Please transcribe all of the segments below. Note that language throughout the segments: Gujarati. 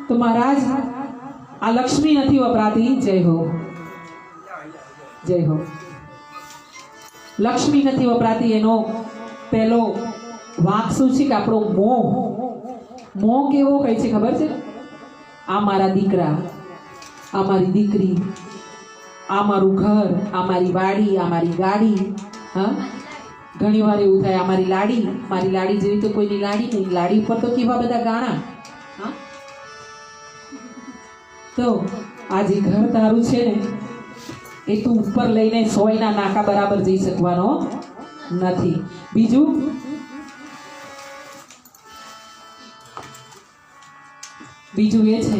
તો મહારાજ આ લક્ષ્મી નથી વપરાતી. જય હો, જય હો. લક્ષ્મી નથી વપરાતી એનો પહેલો વાંક શું છે કે આપણો મોહ. મોહ કેવો કહે છે ખબર છે? આ મારા દીકરા, આ મારી દીકરી, આ મારું ઘર, આ મારી વાડી, આ મારી ગાડી. હા, ઘણી વાર એવું થાય આ મારી લાડી જેવી તો કોઈની લાડી નહીં. લાડી ઉપર તો કેવા બધા ગાણા. હા, તો આ જે ઘર તારું છે ને એ તું ઉપર લઈને સોયના નાકા બરાબર જઈ શકવાનો નથી. બીજું એ છે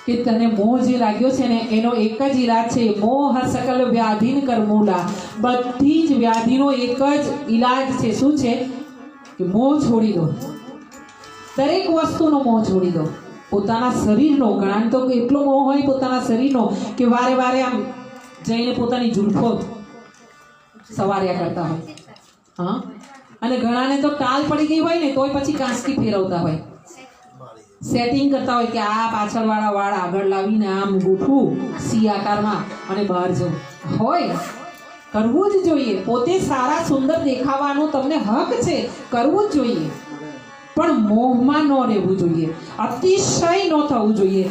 કે તને મોહ જે લાગ્યો છે ને એનો એક જ ઈલાજ છે. મોહ સકલ વ્યાધિન કરમૂલા. બધી જ વ્યાધિનો એક જ ઈલાજ છે. શું છે? કે મોહ છોડી દો. દરેક વસ્તુનો મોહ છોડી દો. પોતાના શરીરનો, ઘણા તો એટલો મોહ હોય પોતાના શરીરનો કે વારે વારે આમ જઈને પોતાની ઝૂંઠો સવાર્યા કરતા હોય. હા, અને ઘણાને તો ટાલ પડી ગઈ હોય ને તોય પછી કાંસકી ફેરવતા હોય, સેટિંગ કરતા હોય કે આ પાછળવાળા વાળ આગળ લાવીને આમ ગોઠવું સી આકારમાં અને બહાર જવું હોય. કરવું જ જોઈએ. પોતે સારા સુંદર દેખાવાનો તમને હક છે, કરવું જ જોઈએ. પણ મોહમાં ન રહેવું જોઈએ, અતિશય ન થવું જોઈએ.